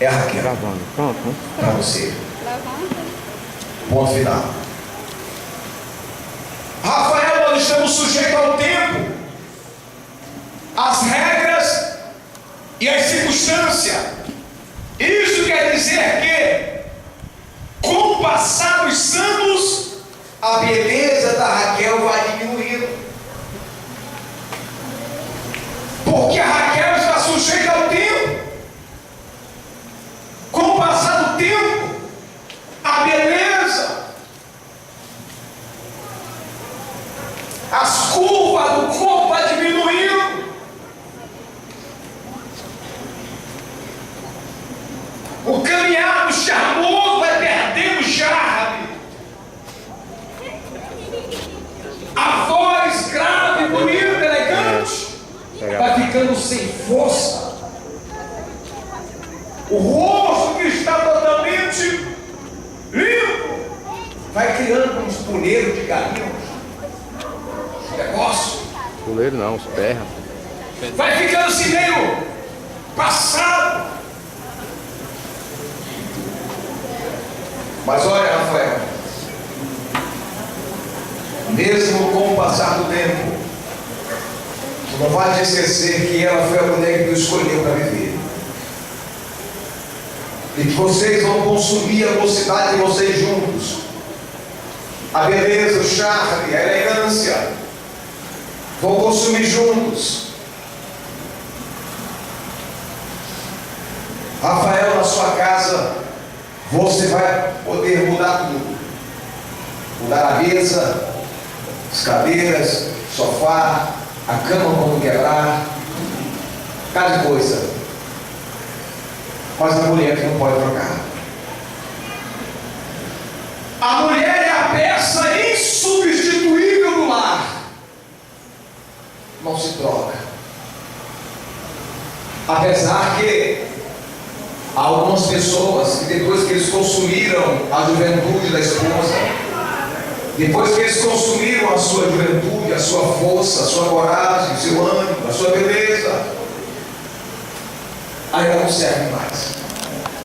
é a Raquel. Gravando. Pronto, né? Para você. Ponto final. Rafael, nós estamos sujeitos ao tempo, às regras e às circunstâncias. Isso quer dizer que, com o passar dos anos, a beleza da Raquel vai diminuindo. Porque a Raquel está sujeita ao tempo. Com o passar do tempo, a beleza, as curvas do corpo vai diminuindo. O caminhar do charmoso vai perdendo o charme. A voz grave, bonita, elegante, vai ficando sem força. O rosto que está totalmente limpo vai criando uns puleiros de galinhas. Negócio. Puleiro não, os pés. Vai ficando assim meio passado. Mas olha, Rafael, mesmo com o passar do tempo, tu não vai te esquecer que ela foi a mulher que tu escolheu para viver. E que vocês vão consumir a mocidade de vocês juntos. A beleza, o charme, a elegância. Vão consumir juntos. Rafael, na sua casa, você vai poder mudar tudo. Mudar a mesa, as cadeiras, sofá, a cama quando quebrar, cada coisa. Mas a mulher que não pode trocar. A mulher é a peça insubstituível do lar. Não se troca. Apesar que há algumas pessoas que depois que eles consumiram a juventude da esposa, depois que eles consumiram a sua juventude, a sua força, a sua coragem, o seu ânimo, a sua beleza, aí ela não serve mais.